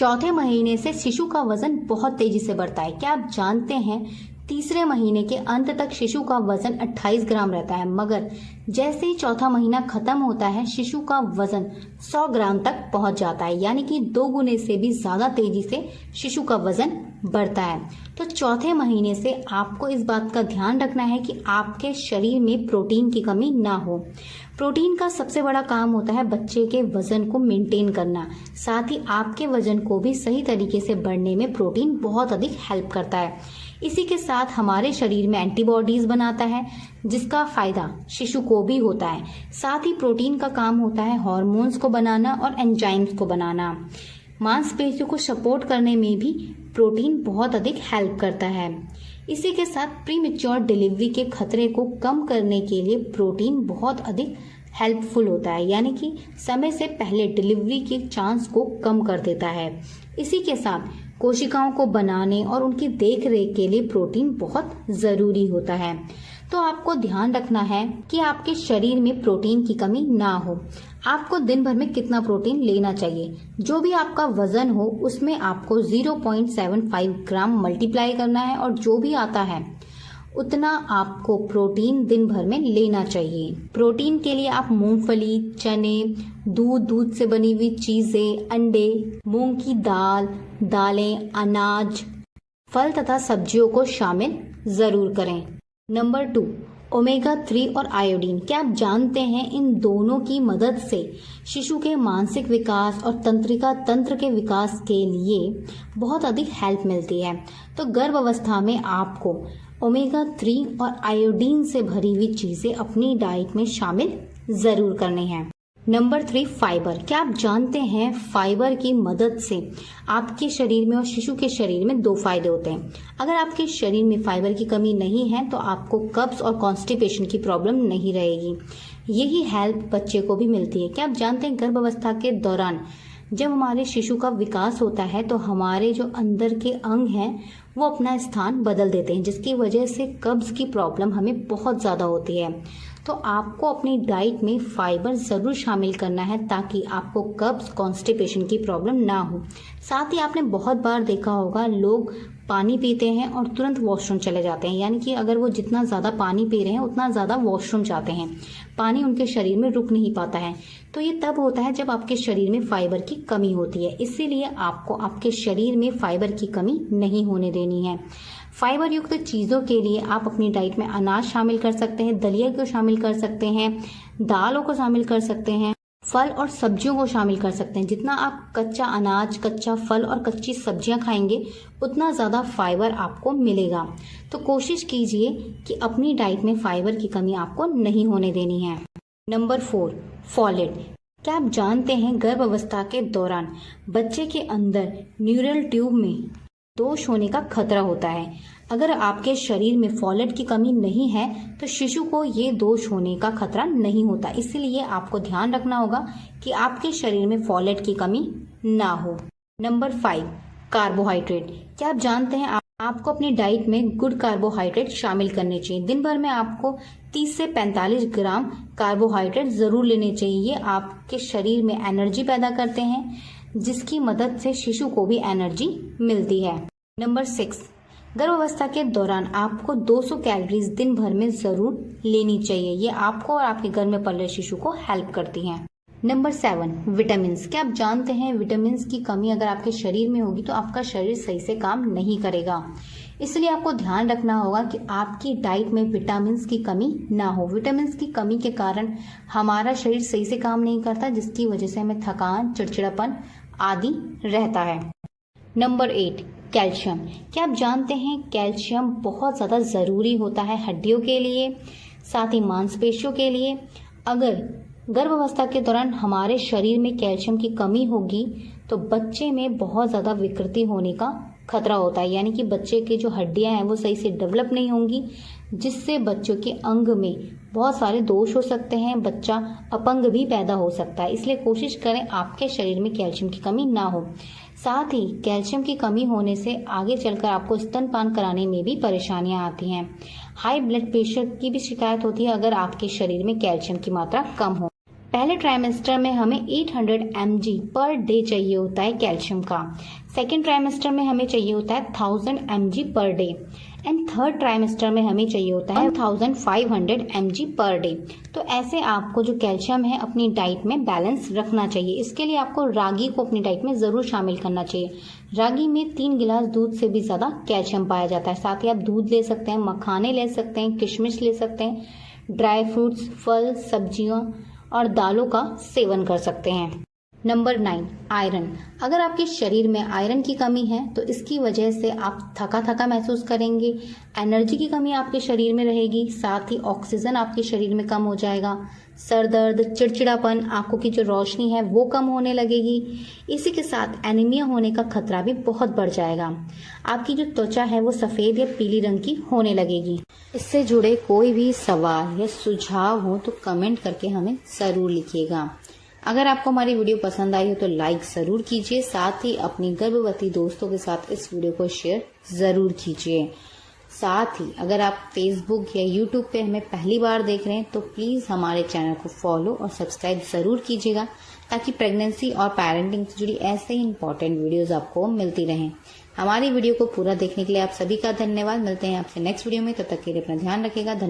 चौथे महीने से शिशु का वजन बहुत तेजी से बढ़ता है। क्या आप जानते हैं तीसरे महीने के अंत तक शिशु का वजन 28 ग्राम रहता है, मगर जैसे ही चौथा महीना खत्म होता है शिशु का वजन 100 ग्राम तक पहुंच जाता है, यानी कि 2 गुने से भी ज्यादा तेजी से शिशु का वजन बढ़ता है। तो चौथे महीने से आपको इस बात का ध्यान रखना है कि आपके शरीर में प्रोटीन की कमी ना हो। प्रोटीन का सबसे बड़ा काम होता है बच्चे के वजन को मेंटेन करना, साथ ही आपके वजन को भी सही तरीके से बढ़ने में प्रोटीन बहुत अधिक हेल्प करता है। इसी के साथ हमारे शरीर में एंटीबॉडीज बनाता है, जिसका फायदा शिशु को भी होता है। साथ ही प्रोटीन का काम होता है हार्मोन्स को बनाना और एंजाइम्स को बनाना। मांसपेशियों को सपोर्ट करने में भी प्रोटीन बहुत अधिक हेल्प करता है। इसी के साथ प्रीमेच्योर डिलीवरी के खतरे को कम करने के लिए प्रोटीन बहुत अधिक हेल्पफुल होता है, यानी कि समय से पहले डिलीवरी के चांस को कम कर देता है। इसी के साथ कोशिकाओं को बनाने और उनकी देख रेख के लिए प्रोटीन बहुत जरूरी होता है। तो आपको ध्यान रखना है कि आपके शरीर में प्रोटीन की कमी ना हो। आपको दिन भर में कितना प्रोटीन लेना चाहिए, जो भी आपका वजन हो उसमें आपको 0.75 ग्राम मल्टीप्लाई करना है और जो भी आता है उतना आपको प्रोटीन दिन भर में लेना चाहिए। प्रोटीन के लिए आप मूंगफली, चने, दूध से बनी हुई चीजें, अंडे, मूंग की दाल, दालें, अनाज, फल तथा सब्जियों को शामिल जरूर करें। नंबर 2, ओमेगा 3 और आयोडीन। क्या आप जानते हैं इन दोनों की मदद से शिशु के मानसिक विकास और तंत्रिका तंत्र के विकास के लिए बहुत अधिक हेल्प मिलती है। तो गर्भ अवस्था में आपको ओमेगा 3 और आयोडीन से भरी हुई चीजें अपनी डाइट में शामिल जरूर करनी है। Number 3, fibre. क्या आप जानते हैं फाइबर की मदद से आपके शरीर में और शिशु के शरीर में 2 फायदे होते हैं। अगर आपके शरीर में फाइबर की कमी नहीं है तो आपको कब्ज और कॉन्स्टिपेशन की प्रॉब्लम नहीं रहेगी। यही हेल्प बच्चे को भी मिलती है। क्या आप जानते हैं गर्भ अवस्था के दौरान जब हमारे शिशु का विकास होता है तो हमारे जो अंदर के अंग हैं वो अपना स्थान बदल देते हैं, जिसकी वजह से कब्ज की प्रॉब्लम हमें बहुत ज़्यादा होती है। तो आपको अपनी डाइट में फाइबर ज़रूर शामिल करना है ताकि आपको कब्ज, कॉन्स्टिपेशन की प्रॉब्लम ना हो। साथ ही आपने बहुत बार देखा होगा लोग पानी पीते हैं और तुरंत वॉशरूम चले जाते हैं, यानी कि अगर वो जितना ज़्यादा पानी पी रहे हैं उतना ज़्यादा वॉशरूम जाते हैं, पानी उनके शरीर में रुक नहीं पाता है। तो ये तब होता है जब आपके शरीर में फाइबर की कमी होती है। इसीलिए आपको आपके शरीर में फाइबर की कमी नहीं होने देनी है। फाइबर युक्त चीज़ों के लिए आप अपनी डाइट में अनाज शामिल कर सकते हैं, दलिया को शामिल कर सकते हैं, दालों को शामिल कर सकते हैं, फल और सब्जियों को शामिल कर सकते हैं। जितना आप कच्चा अनाज, कच्चा फल और कच्ची सब्जियां खाएंगे उतना ज़्यादा फाइबर आपको मिलेगा। तो कोशिश कीजिए कि अपनी डाइट में फाइबर की कमी आपको नहीं होने देनी है। Number 4, folate. क्या आप जानते हैं गर्भ अवस्था के दौरान बच्चे के अंदर न्यूरल ट्यूब में दोष होने का खतरा होता है। अगर आपके शरीर में फॉलेट की कमी नहीं है तो शिशु को ये दोष होने का खतरा नहीं होता। इसलिए आपको ध्यान रखना होगा कि आपके शरीर में फॉलेट की कमी ना हो। Number 5, carbohydrate. क्या आप जानते हैं आपको अपनी डाइट में गुड कार्बोहाइड्रेट शामिल करने चाहिए। दिन भर में आपको 30 से 45 ग्राम कार्बोहाइड्रेट जरूर लेने चाहिए। ये आपके शरीर में एनर्जी पैदा करते हैं, जिसकी मदद से शिशु को भी एनर्जी मिलती है। नंबर 6, गर्भावस्था के दौरान आपको 200 कैलोरीज दिन भर में जरूर लेनी चाहिए। ये आपको और आपके घर में पल रहे शिशु को हेल्प करती हैं। Number 7, vitamin. क्या आप जानते हैं विटामिन की कमी अगर आपके शरीर में होगी तो आपका शरीर सही से काम नहीं करेगा। इसलिए आपको ध्यान रखना होगा कि आपकी डाइट में विटामिन की कमी ना हो। विटामिन की कमी के कारण हमारा शरीर सही से काम नहीं करता, जिसकी वजह से हमें थकान, चिड़चिड़ापन आदि रहता है। Number 8, calcium. क्या आप जानते हैं कैल्शियम बहुत ज़्यादा ज़रूरी होता है हड्डियों के लिए, साथ ही मांसपेशियों के लिए। अगर गर्भावस्था के दौरान हमारे शरीर में कैल्शियम की कमी होगी तो बच्चे में बहुत ज़्यादा विकृति होने का खतरा होता है, यानी कि बच्चे की जो हड्डियां हैं वो सही से डेवलप नहीं होंगी, जिससे बच्चों के अंग में बहुत सारे दोष हो सकते हैं, बच्चा अपंग भी पैदा हो सकता है। इसलिए कोशिश करें आपके शरीर में कैल्शियम की कमी ना हो। साथ ही कैल्शियम की कमी होने से आगे चलकर आपको स्तनपान कराने में भी परेशानियां आती हैं। हाई ब्लड प्रेशर की भी शिकायत होती है अगर आपके शरीर में कैल्शियम की मात्रा कम हो। पहले ट्राइमेस्टर में हमें 800 mg पर डे चाहिए होता है कैल्शियम का। सेकेंड ट्राइमेस्टर में हमें चाहिए होता है 1000 mg per day and third trimester में हमें चाहिए होता है 1500 mg पर डे। तो ऐसे आपको जो कैल्शियम है अपनी डाइट में बैलेंस रखना चाहिए। इसके लिए आपको रागी को अपनी डाइट में ज़रूर शामिल करना चाहिए। रागी में 3 गिलास दूध से भी ज़्यादा कैल्शियम पाया जाता है। साथ ही आप दूध ले सकते हैं, मखाने ले सकते हैं, किशमिश ले सकते हैं, ड्राई फ्रूट्स, फल, सब्जियां और दालों का सेवन कर सकते हैं। Number 9, iron. अगर आपके शरीर में आयरन की कमी है तो इसकी वजह से आप थका थका महसूस करेंगे, एनर्जी की कमी आपके शरीर में रहेगी, साथ ही ऑक्सीजन आपके शरीर में कम हो जाएगा, सर दर्द, चिड़चिड़ापन, आंखों की जो रोशनी है वो कम होने लगेगी। इसी के साथ एनीमिया होने का खतरा भी बहुत बढ़ जाएगा। आपकी जो त्वचा है वो सफ़ेद या पीली रंग की होने लगेगी। इससे जुड़े कोई भी सवाल या सुझाव हो तो कमेंट करके हमें ज़रूर लिखिएगा। अगर आपको हमारी वीडियो पसंद आई हो तो लाइक ज़रूर कीजिए, साथ ही अपनी गर्भवती दोस्तों के साथ इस वीडियो को शेयर ज़रूर कीजिए। साथ ही अगर आप फेसबुक या यूट्यूब पे हमें पहली बार देख रहे हैं तो प्लीज़ हमारे चैनल को फॉलो और सब्सक्राइब ज़रूर कीजिएगा, ताकि प्रेगनेंसी और पेरेंटिंग से जुड़ी ऐसे ही इंपॉर्टेंट वीडियोज़ आपको मिलती रहें। हमारी वीडियो को पूरा देखने के लिए आप सभी का धन्यवाद। मिलते हैं आपसे नेक्स्ट वीडियो में, तब तक के लिए अपना ध्यान रखिएगा। धन्यवाद।